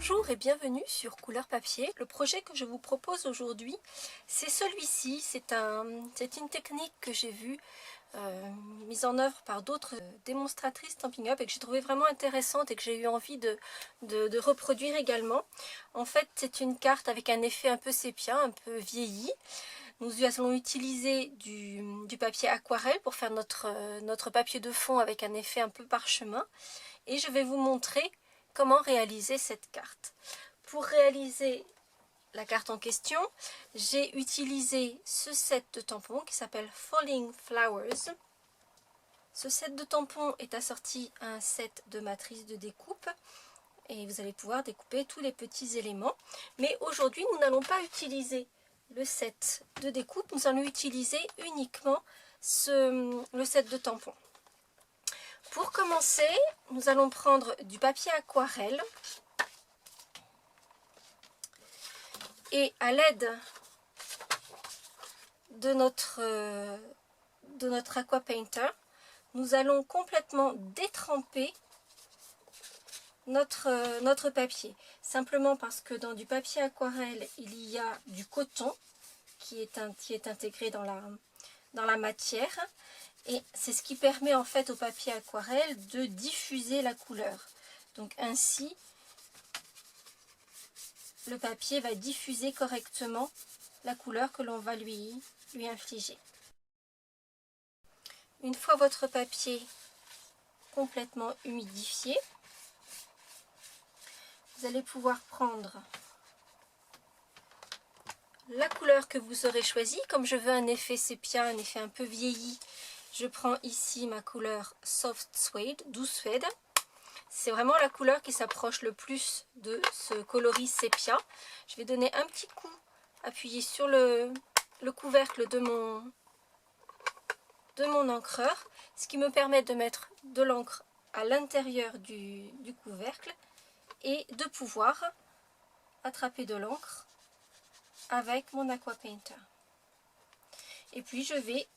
Bonjour et bienvenue sur Couleur Papier. Le projet que je vous propose aujourd'hui, c'est celui-ci. C'est une technique que j'ai vue mise en œuvre par d'autres démonstratrices Stampin' Up et que j'ai trouvé vraiment intéressante et que j'ai eu envie de reproduire également. En fait, c'est une carte avec un effet un peu sépia, un peu vieilli. Nous allons utiliser du papier aquarelle pour faire notre papier de fond avec un effet un peu parchemin. Et je vais vous montrer comment réaliser cette carte. Pour réaliser la carte en question, j'ai utilisé ce set de tampons qui s'appelle Falling Flowers. Ce set de tampons est assorti à un set de matrices de découpe et vous allez pouvoir découper tous les petits éléments. Mais aujourd'hui, nous n'allons pas utiliser le set de découpe, nous allons utiliser uniquement le set de tampons. Pour commencer, nous allons prendre du papier aquarelle et à l'aide de notre aqua painter, nous allons complètement détremper notre papier. Simplement parce que dans du papier aquarelle, il y a du coton qui est intégré dans la matière. Et c'est ce qui permet en fait au papier aquarelle de diffuser la couleur. Donc ainsi, le papier va diffuser correctement la couleur que l'on va lui infliger. Une fois votre papier complètement humidifié, vous allez pouvoir prendre la couleur que vous aurez choisie. Comme je veux un effet sépia, un effet un peu vieilli, je prends ici ma couleur Soft Suede, douce suède. C'est vraiment la couleur qui s'approche le plus de ce coloris sépia. Je vais donner un petit coup, appuyer sur le couvercle de mon encreur, ce qui me permet de mettre de l'encre à l'intérieur du couvercle et de pouvoir attraper de l'encre avec mon aqua painter. Et puis je vais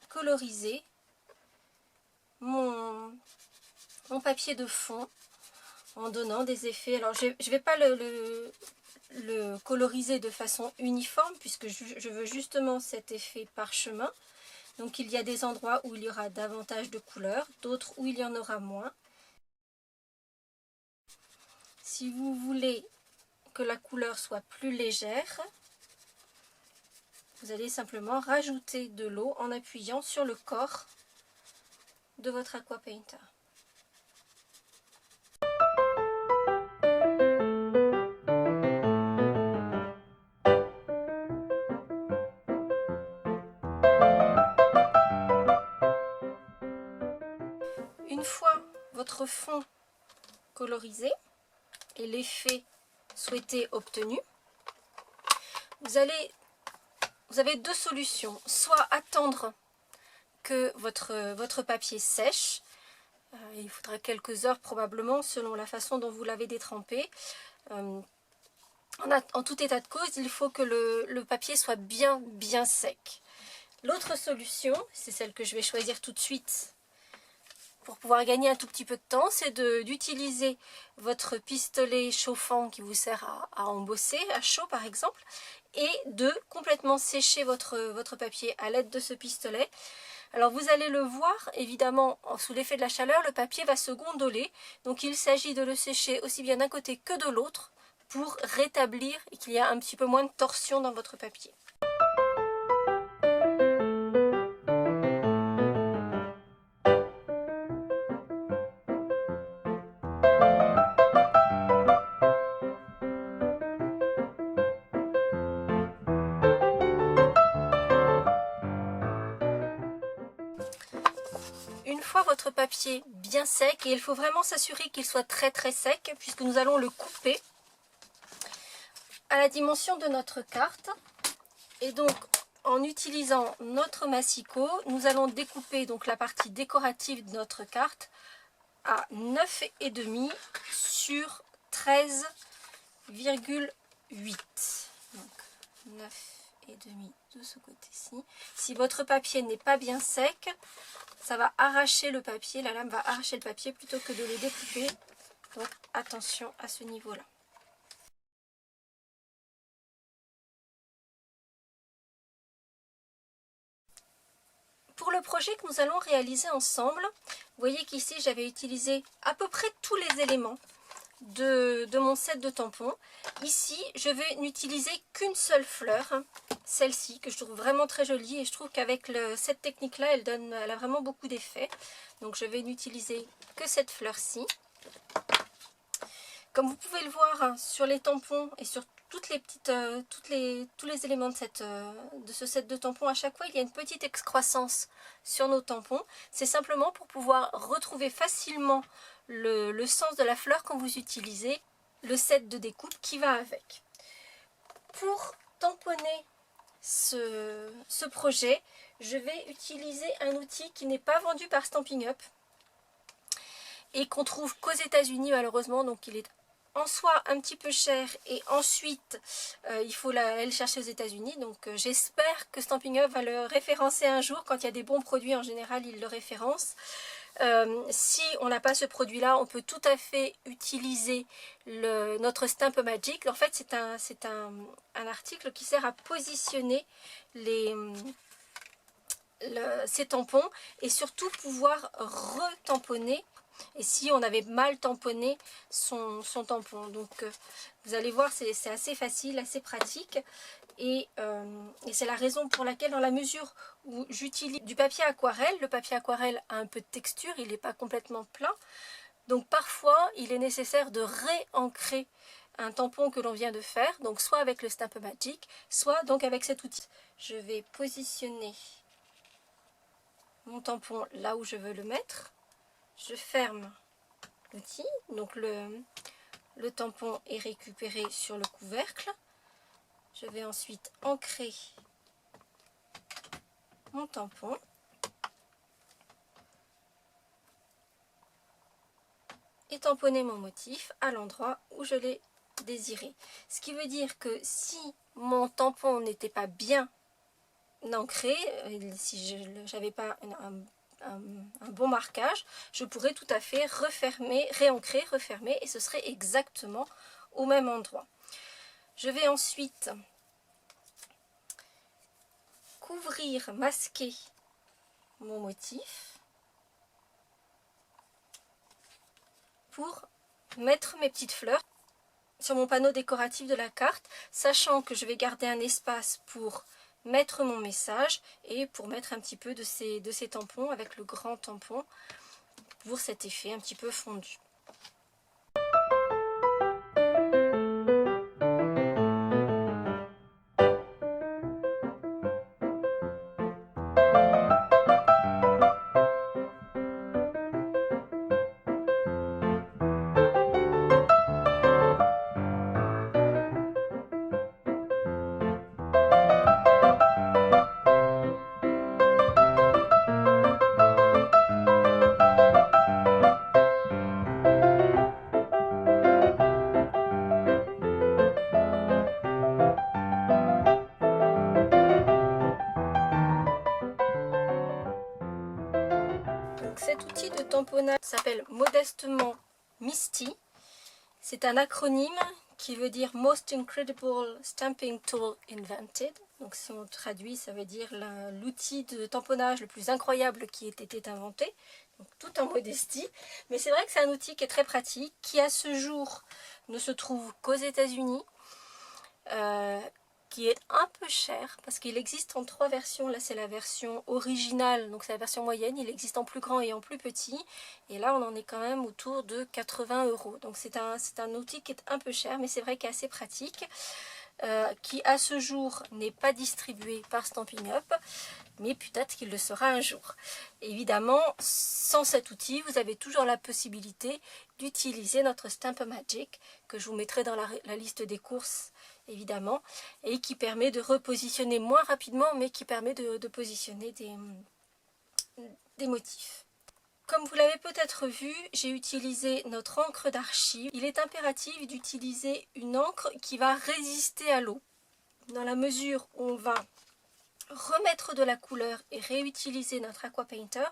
coloriser mon papier de fond en donnant des effets. Alors je ne vais pas le coloriser de façon uniforme puisque je veux justement cet effet parchemin. Donc il y a des endroits où il y aura davantage de couleurs, d'autres où il y en aura moins. Si vous voulez que la couleur soit plus légère, vous allez simplement rajouter de l'eau en appuyant sur le corps de votre aqua painter. Une fois votre fond colorisé et l'effet souhaité obtenu, vous avez deux solutions. Soit attendre que votre papier sèche. Il faudra quelques heures probablement selon la façon dont vous l'avez détrempé. En tout état de cause, il faut que le papier soit bien sec. L'autre solution, c'est celle que je vais choisir tout de suite pour pouvoir gagner un tout petit peu de temps, c'est d'utiliser votre pistolet chauffant qui vous sert à embosser, à chaud par exemple, et de complètement sécher votre papier à l'aide de ce pistolet. Alors vous allez le voir, évidemment, sous l'effet de la chaleur, le papier va se gondoler. Donc il s'agit de le sécher aussi bien d'un côté que de l'autre pour rétablir et qu'il y ait un petit peu moins de torsion dans votre papier. Une fois votre papier bien sec, et il faut vraiment s'assurer qu'il soit très sec puisque nous allons le couper à la dimension de notre carte. Et donc en utilisant notre massicot, nous allons découper donc la partie décorative de notre carte à 9,5 sur 13,8. Donc 9,5 de ce côté-ci. Si votre papier n'est pas bien sec, ça va arracher le papier, la lame va arracher le papier plutôt que de le découper Donc attention à ce niveau-là. Pour le projet que nous allons réaliser ensemble, vous voyez qu'ici j'avais utilisé à peu près tous les éléments de mon set de tampons. Ici, je vais n'utiliser qu'une seule fleur, hein, celle-ci, que je trouve vraiment très jolie. Et je trouve qu'avec cette technique-là, elle a vraiment beaucoup d'effets. Donc je vais n'utiliser que cette fleur-ci. Comme vous pouvez le voir hein, sur les tampons et sur toutes les petites, tous les éléments de ce set de tampons, à chaque fois il y a une petite excroissance sur nos tampons. C'est simplement pour pouvoir retrouver facilement le sens de la fleur quand vous utilisez le set de découpe qui va avec. Pour tamponner ce projet, je vais utiliser un outil qui n'est pas vendu par Stampin' Up et qu'on trouve qu'aux États-Unis malheureusement, donc il est en soi un petit peu cher et ensuite il faut aller le chercher aux États-Unis. Donc j'espère que Stampin' Up va le référencer un jour. Quand il y a des bons produits en général il le référence. Si on n'a pas ce produit là, on peut tout à fait utiliser notre Stamp Magic. En fait c'est un article qui sert à positionner ces tampons et surtout pouvoir retamponner. Et si on avait mal tamponné son tampon. Donc vous allez voir, c'est assez facile, assez pratique. Et c'est la raison pour laquelle, dans la mesure où j'utilise du papier aquarelle, le papier aquarelle a un peu de texture, il n'est pas complètement plat. Donc parfois, il est nécessaire de réancrer un tampon que l'on vient de faire. Donc soit avec le Stamp Magic, soit donc avec cet outil. Je vais positionner mon tampon là où je veux le mettre. Je ferme l'outil, donc le tampon est récupéré sur le couvercle. Je vais ensuite ancrer mon tampon. Et tamponner mon motif à l'endroit où je l'ai désiré. Ce qui veut dire que si mon tampon n'était pas bien ancré, si je n'avais pas un bon marquage, je pourrais tout à fait refermer, réancrer, refermer et ce serait exactement au même endroit. Je vais ensuite couvrir, masquer mon motif pour mettre mes petites fleurs sur mon panneau décoratif de la carte, sachant que je vais garder un espace pour mettre mon message et pour mettre un petit peu de ces tampons avec le grand tampon pour cet effet un petit peu fondu. Donc cet outil de tamponnage s'appelle modestement MISTI. C'est un acronyme qui veut dire Most Incredible Stamping Tool Invented. Donc si on traduit, ça veut dire l'outil de tamponnage le plus incroyable qui ait été inventé. Donc tout en modestie. Mais c'est vrai que c'est un outil qui est très pratique, qui à ce jour ne se trouve qu'aux États-Unis. Qui est un peu cher parce qu'il existe en 3 versions. Là c'est la version originale, donc c'est la version moyenne. Il existe en plus grand et en plus petit, et là on en est quand même autour de 80 €. Donc c'est un outil qui est un peu cher, mais c'est vrai qu'il est assez pratique, qui à ce jour n'est pas distribué par Stampin' Up, mais peut-être qu'il le sera un jour. Évidemment, sans cet outil, vous avez toujours la possibilité d'utiliser notre Stamp Magic, que je vous mettrai dans la liste des courses évidemment, et qui permet de repositionner moins rapidement, mais qui permet de positionner des motifs. Comme vous l'avez peut-être vu, j'ai utilisé notre encre d'archive. Il est impératif d'utiliser une encre qui va résister à l'eau. Dans la mesure où on va remettre de la couleur et réutiliser notre Aqua Painter,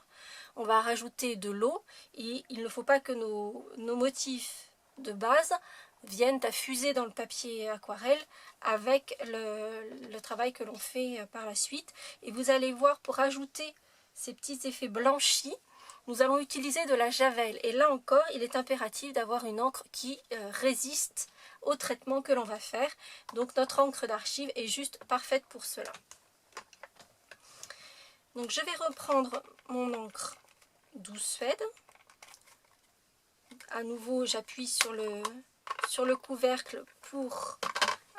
on va rajouter de l'eau et il ne faut pas que nos motifs de base viennent à fuser dans le papier aquarelle avec le travail que l'on fait par la suite. Et vous allez voir, pour ajouter ces petits effets blanchis, nous allons utiliser de la javel. Et là encore, il est impératif d'avoir une encre qui résiste au traitement que l'on va faire. Donc notre encre d'archive est juste parfaite pour cela. Donc je vais reprendre mon encre 12 Suède. À nouveau, j'appuie sur le couvercle pour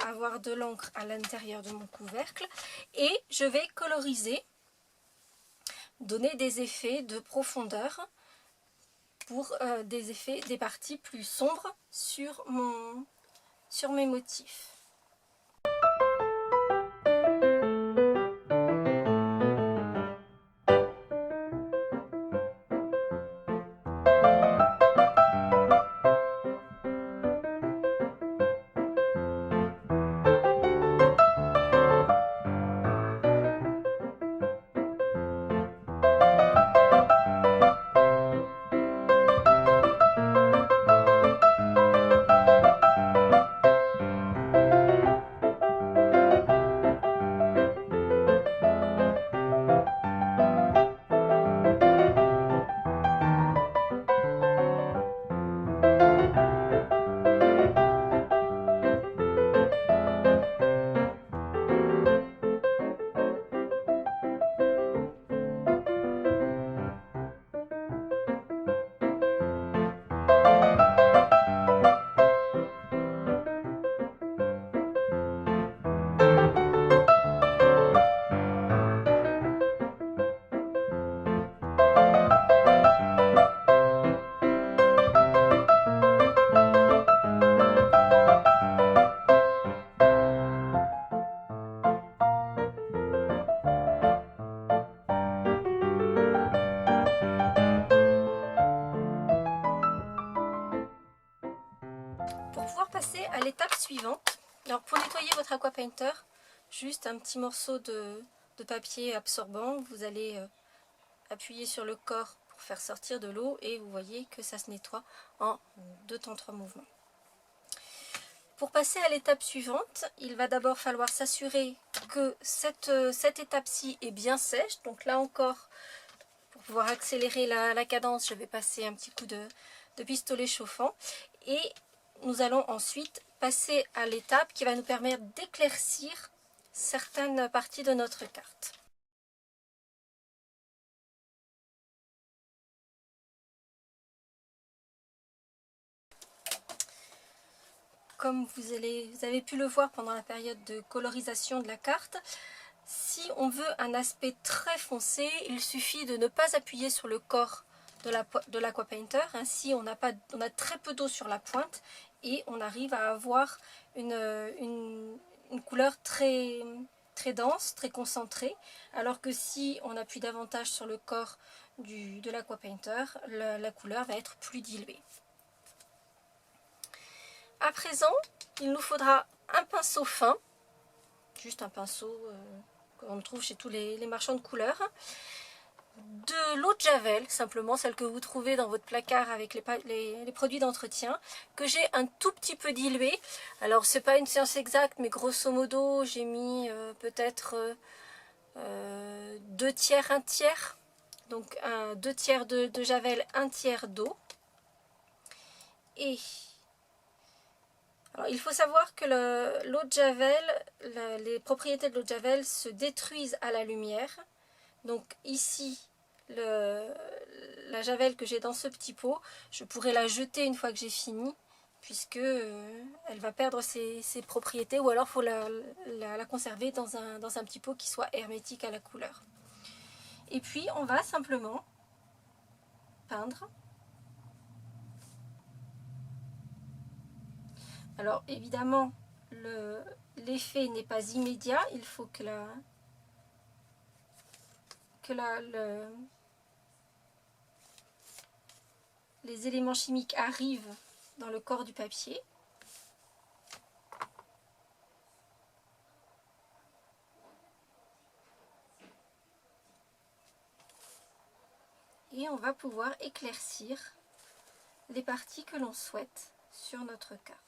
avoir de l'encre à l'intérieur de mon couvercle. Et je vais coloriser, donner des effets de profondeur pour des parties plus sombres sur mes motifs. Pour pouvoir passer à l'étape suivante, alors pour nettoyer votre aqua painter, juste un petit morceau de papier absorbant, vous allez appuyer sur le corps pour faire sortir de l'eau et vous voyez que ça se nettoie en 2 temps 3 mouvements. Pour passer à l'étape suivante, il va d'abord falloir s'assurer que cette étape-ci est bien sèche. Donc là encore, pour pouvoir accélérer la cadence, je vais passer un petit coup de pistolet chauffant. Et nous allons ensuite passer à l'étape qui va nous permettre d'éclaircir certaines parties de notre carte. Comme vous avez pu le voir pendant la période de colorisation de la carte, si on veut un aspect très foncé, il suffit de ne pas appuyer sur le corps de l'Aqua Painter. Ainsi, on a très peu d'eau sur la pointe et on arrive à avoir une couleur très, très dense, très concentrée. Alors que si on appuie davantage sur le corps de l'Aqua Painter, la couleur va être plus diluée. À présent, il nous faudra un pinceau fin, juste un pinceau qu'on trouve chez tous les marchands de couleurs, de l'eau de Javel, simplement celle que vous trouvez dans votre placard avec les produits d'entretien, que j'ai un tout petit peu dilué. Alors c'est pas une science exacte, mais grosso modo j'ai mis peut-être 2 tiers, 1 tiers, donc 2 tiers de Javel, 1 tiers d'eau. Et alors, il faut savoir que l'eau de Javel, les propriétés de l'eau de Javel se détruisent à la lumière. Donc ici, la Javel que j'ai dans ce petit pot, je pourrais la jeter une fois que j'ai fini, puisque elle va perdre ses propriétés, ou alors il faut la conserver dans un petit pot qui soit hermétique à la couleur. Et puis on va simplement peindre. Alors évidemment, l'effet n'est pas immédiat, il faut que les éléments chimiques arrivent dans le corps du papier. Et on va pouvoir éclaircir les parties que l'on souhaite sur notre carte.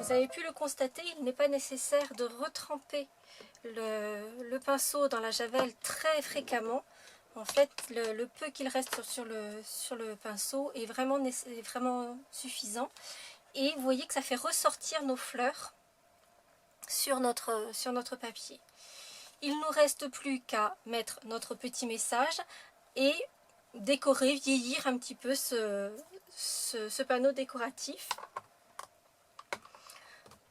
Vous avez pu le constater, il n'est pas nécessaire de retremper le pinceau dans la javel très fréquemment. En fait, le peu qu'il reste sur le pinceau est vraiment suffisant. Et vous voyez que ça fait ressortir nos fleurs sur notre papier. Il ne nous reste plus qu'à mettre notre petit message et décorer, vieillir un petit peu ce panneau décoratif.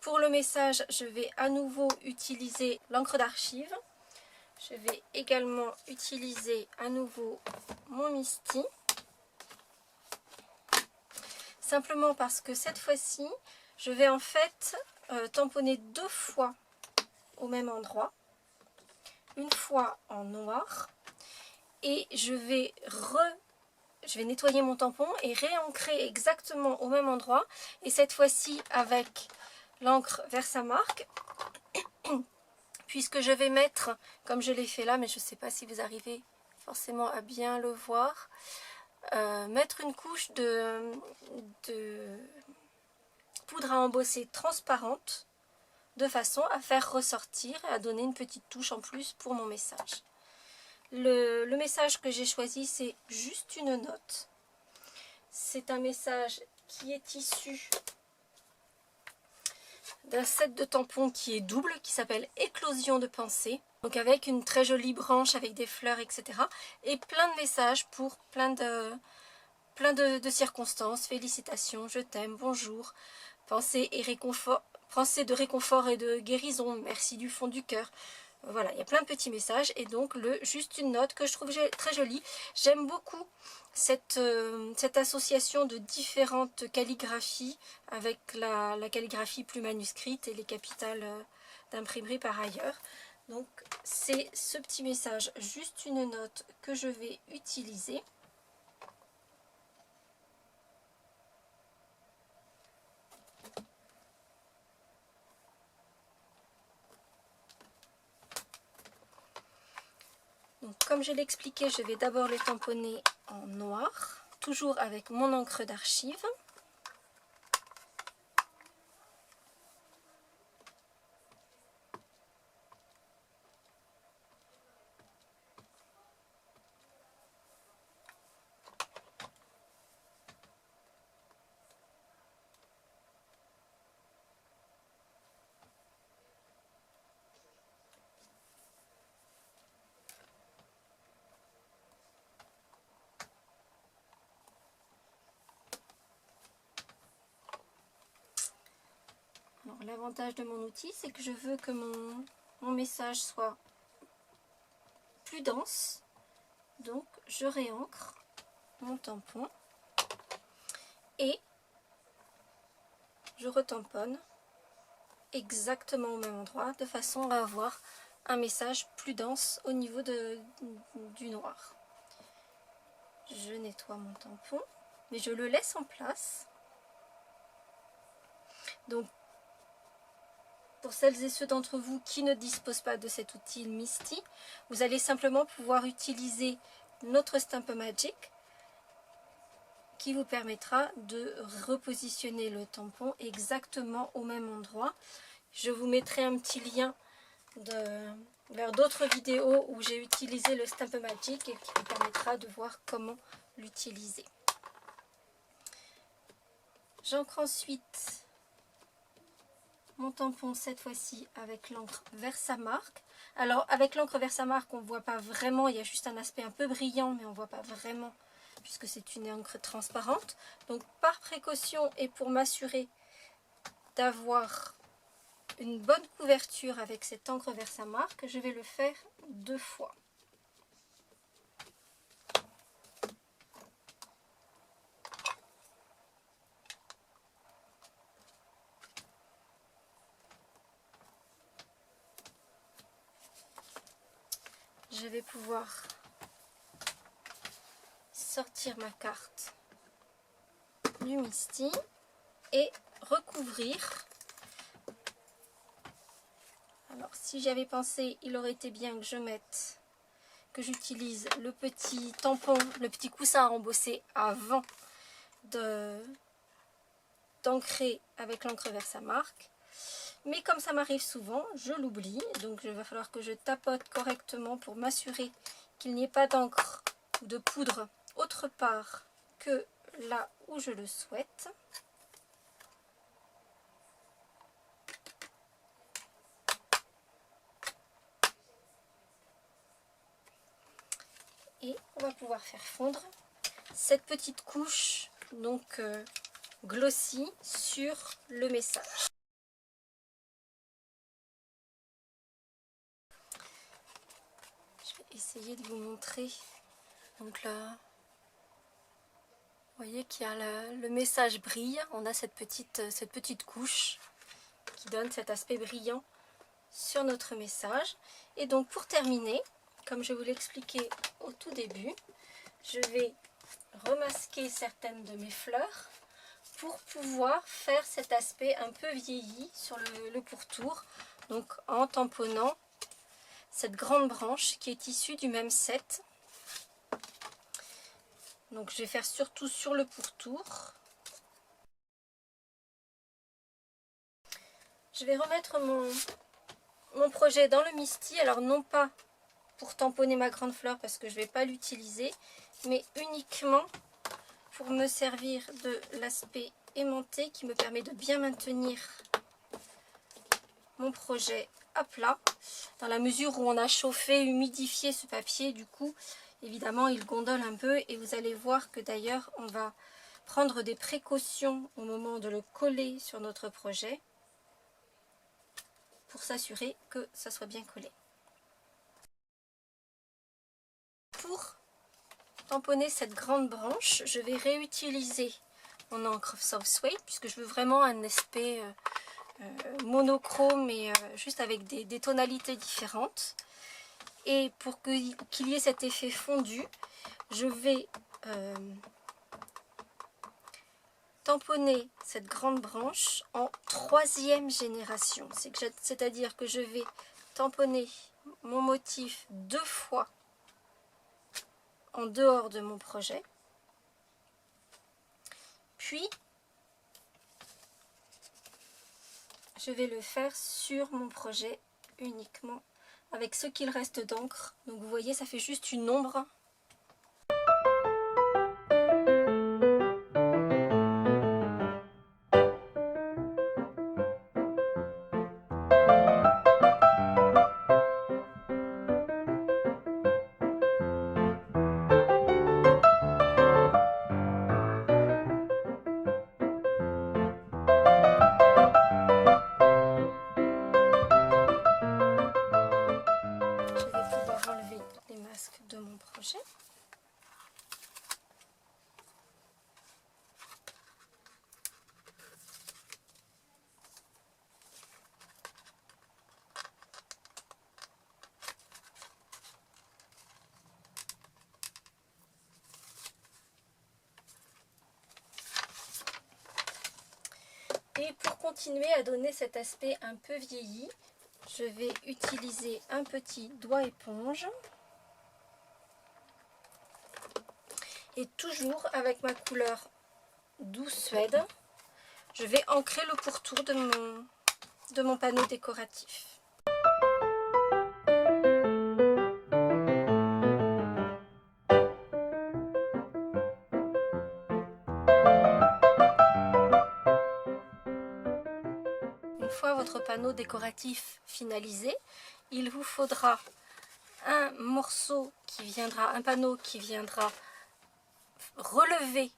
Pour le message, je vais à nouveau utiliser l'encre d'archive. Je vais également utiliser à nouveau mon Misty. Simplement parce que cette fois-ci, je vais en fait tamponner 2 fois au même endroit. Une fois en noir. Et je vais nettoyer mon tampon et réancrer exactement au même endroit. Et cette fois-ci avec l'encre Versamark, puisque je vais mettre, comme je l'ai fait là, mais je ne sais pas si vous arrivez forcément à bien le voir, mettre une couche de poudre à embosser transparente, de façon à faire ressortir et à donner une petite touche en plus pour mon message. Le message que j'ai choisi, c'est juste une note. C'est un message qui est issu d'un set de tampons qui est double, qui s'appelle Éclosion de pensée, donc avec une très jolie branche avec des fleurs, etc. Et plein de messages pour plein de circonstances. Félicitations, je t'aime, bonjour, pensée de réconfort et de guérison, merci du fond du cœur. Voilà, il y a plein de petits messages et donc juste une note que je trouve très jolie. J'aime beaucoup cette association de différentes calligraphies avec la calligraphie plus manuscrite et les capitales d'imprimerie par ailleurs. Donc c'est ce petit message, juste une note, que je vais utiliser. Donc, comme je l'ai expliqué, je vais d'abord le tamponner en noir, toujours avec mon encre d'archive. L'avantage de mon outil, c'est que je veux que mon message soit plus dense. Donc je réancre mon tampon et je retamponne exactement au même endroit de façon à avoir un message plus dense au niveau du noir. Je nettoie mon tampon, mais je le laisse en place. Donc pour celles et ceux d'entre vous qui ne disposent pas de cet outil Misty, vous allez simplement pouvoir utiliser notre Stamp Magic qui vous permettra de repositionner le tampon exactement au même endroit. Je vous mettrai un petit lien vers d'autres vidéos où j'ai utilisé le Stamp-O-Magic et qui vous permettra de voir comment l'utiliser. J'encre ensuite mon tampon cette fois-ci avec l'encre Versamark. Alors avec l'encre Versamark on ne voit pas vraiment, il y a juste un aspect un peu brillant mais on ne voit pas vraiment puisque c'est une encre transparente. Donc par précaution et pour m'assurer d'avoir une bonne couverture avec cette encre Versamark, je vais le faire 2 fois. Je vais pouvoir sortir ma carte du Misty et recouvrir. Alors si j'avais pensé, il aurait été bien que j'utilise le petit tampon, le petit coussin à embosser avant d'ancrer avec l'encre Versamark. Mais comme ça m'arrive souvent, je l'oublie. Donc il va falloir que je tapote correctement pour m'assurer qu'il n'y ait pas d'encre ou de poudre autre part que là où je le souhaite. Et on va pouvoir faire fondre cette petite couche donc glossy sur le message. Je vais essayer de vous montrer. Donc là, vous voyez qu'il y a le message brille. On a cette petite couche qui donne cet aspect brillant sur notre message. Et donc pour terminer, comme je vous l'expliquais au tout début, je vais remasquer certaines de mes fleurs pour pouvoir faire cet aspect un peu vieilli sur le pourtour, donc en tamponnant cette grande branche qui est issue du même set. Donc je vais faire surtout sur le pourtour. Je vais remettre mon projet dans le Misty, alors non pas pour tamponner ma grande fleur parce que je ne vais pas l'utiliser, mais uniquement pour me servir de l'aspect aimanté qui me permet de bien maintenir mon projet à plat, dans la mesure où on a chauffé, humidifié ce papier. Du coup, évidemment, il gondole un peu et vous allez voir que d'ailleurs, on va prendre des précautions au moment de le coller sur notre projet pour s'assurer que ça soit bien collé. Pour tamponner cette grande branche, je vais réutiliser mon encre Soft Suede puisque je veux vraiment un aspect monochrome et juste avec des tonalités différentes. Et pour qu'il y ait cet effet fondu, je vais tamponner cette grande branche en 3e génération. C'est-à-dire que je vais tamponner mon motif 2 fois en dehors de mon projet. Puis, je vais le faire sur mon projet uniquement avec ce qu'il reste d'encre. Donc vous voyez, ça fait juste une ombre. Je vais pouvoir enlever les masques de mon projet. Et pour continuer à donner cet aspect un peu vieilli, je vais utiliser un petit doigt éponge. Et toujours avec ma couleur douce suède, je vais ancrer le pourtour de mon panneau décoratif. Une fois votre panneau décoratif finalisé, il vous faudra un panneau qui viendra relever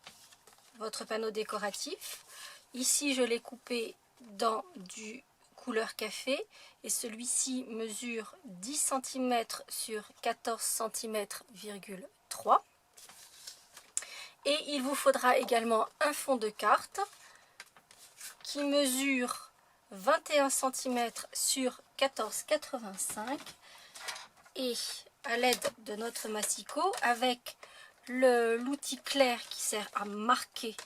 votre panneau décoratif. Ici, je l'ai coupé dans du couleur café et celui-ci mesure 10 cm sur 14 cm,3. Et il vous faudra également un fond de carte qui mesure 21 cm sur 14,85 et à l'aide de notre massicot avec l'outil clair qui sert à marquer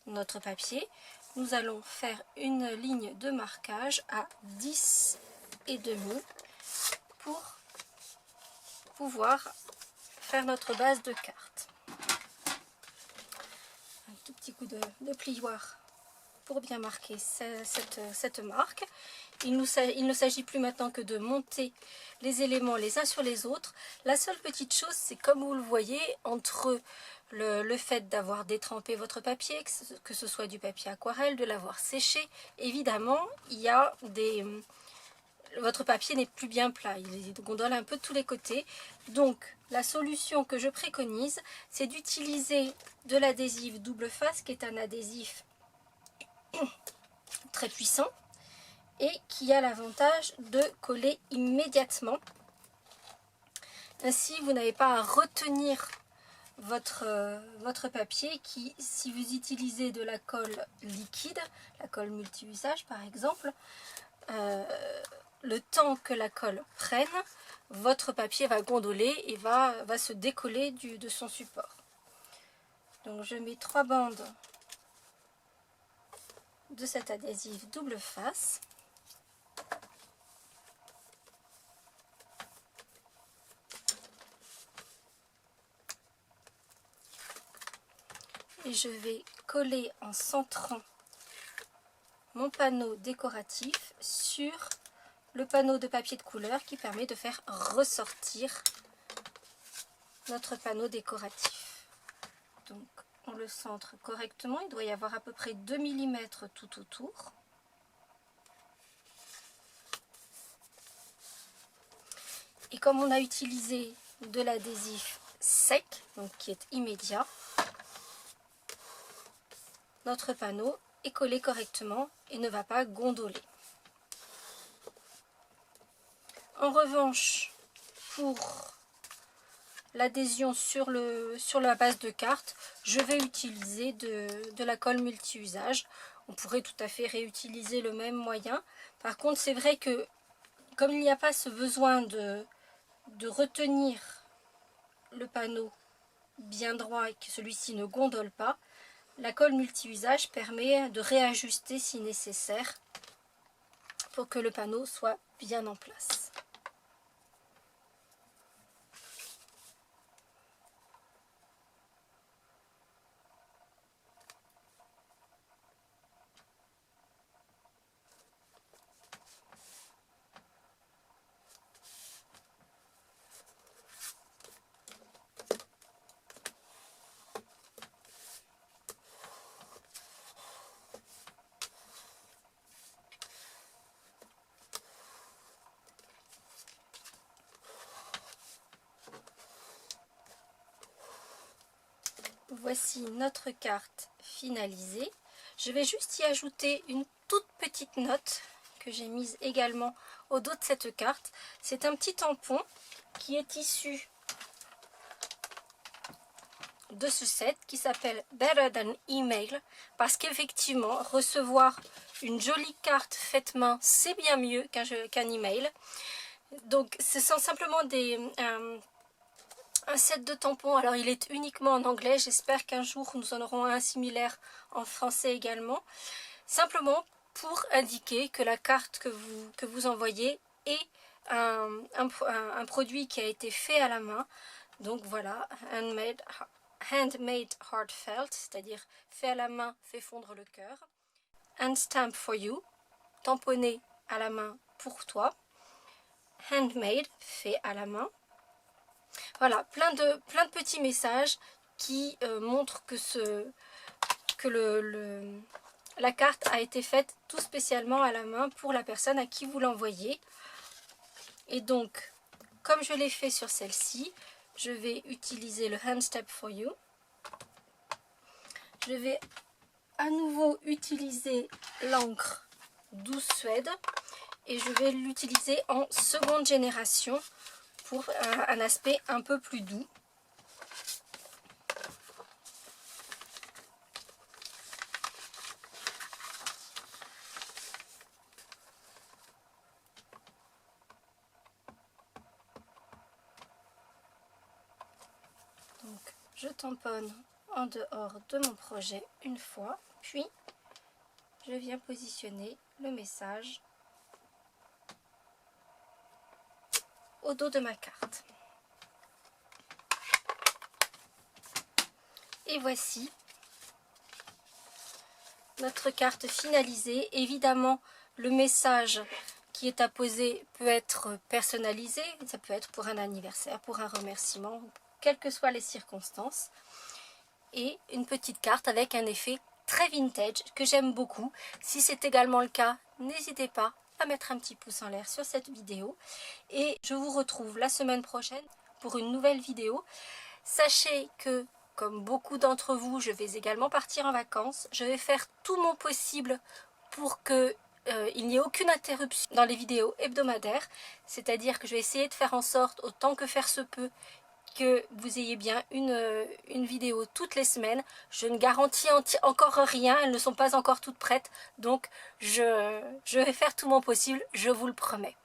notre papier, nous allons faire une ligne de marquage à 10,5 pour pouvoir faire notre base de carte. Un tout petit coup de plioir pour bien marquer cette marque. Il ne s'agit plus maintenant que de monter les éléments les uns sur les autres. La seule petite chose, c'est comme vous le voyez, entre le fait d'avoir détrempé votre papier, que ce soit du papier aquarelle, de l'avoir séché, évidemment, votre papier n'est plus bien plat, il gondole un peu de tous les côtés. Donc, la solution que je préconise, c'est d'utiliser de l'adhésif double face, qui est un adhésif très puissant et qui a l'avantage de coller immédiatement. Ainsi, vous n'avez pas à retenir votre papier qui, si vous utilisez de la colle liquide, la colle multi-usage par exemple, le temps que la colle prenne, votre papier va gondoler et va se décoller de son support. Donc je mets 3 bandes de cet adhésif double face. Et je vais coller en centrant mon panneau décoratif sur le panneau de papier de couleur qui permet de faire ressortir notre panneau décoratif. Donc on le centre correctement, il doit y avoir à peu près 2 mm tout autour. Et comme on a utilisé de l'adhésif sec, donc qui est immédiat, notre panneau est collé correctement et ne va pas gondoler. En revanche, pour l'adhésion sur la base de carte, je vais utiliser de la colle multi-usage. On pourrait tout à fait réutiliser le même moyen. Par contre, c'est vrai que comme il n'y a pas ce besoin de retenir le panneau bien droit et que celui-ci ne gondole pas, la colle multi-usage permet de réajuster si nécessaire pour que le panneau soit bien en place. Voici notre carte finalisée. Je vais juste y ajouter une toute petite note que j'ai mise également au dos de cette carte. C'est un petit tampon qui est issu de ce set qui s'appelle Better Than Email, parce qu'effectivement recevoir une jolie carte faite main, c'est bien mieux qu'un email. Donc ce sont simplement un set de tampons. Alors il est uniquement en anglais, j'espère qu'un jour nous en aurons un similaire en français également, simplement pour indiquer que la carte que vous envoyez est un produit qui a été fait à la main. Donc voilà, handmade heartfelt, c'est-à-dire fait à la main, fait fondre le cœur. And stamp for you, tamponné à la main pour toi. Handmade, fait à la main. Voilà, plein de petits messages qui montrent que la carte a été faite tout spécialement à la main pour la personne à qui vous l'envoyez. Et donc, comme je l'ai fait sur celle-ci, je vais utiliser le Hand Step for You. Je vais à nouveau utiliser l'encre 12 Suède et je vais l'utiliser en seconde génération pour un aspect un peu plus doux. Donc, je tamponne en dehors de mon projet une fois, puis je viens positionner le message au dos de ma carte. Et voici notre carte finalisée. Évidemment, le message qui est apposé peut être personnalisé. Ça peut être pour un anniversaire, pour un remerciement, quelles que soient les circonstances. Et une petite carte avec un effet très vintage que j'aime beaucoup. Si c'est également le cas, n'hésitez pas à mettre un petit pouce en l'air sur cette vidéo. Et je vous retrouve la semaine prochaine pour une nouvelle vidéo. Sachez que, comme beaucoup d'entre vous, je vais également partir en vacances. Je vais faire tout mon possible pour que il n'y ait aucune interruption dans les vidéos hebdomadaires. C'est-à-dire que je vais essayer de faire en sorte, autant que faire se peut, que vous ayez bien une vidéo toutes les semaines. Je ne garantis encore rien, elles ne sont pas encore toutes prêtes. Donc je vais faire tout mon possible, je vous le promets.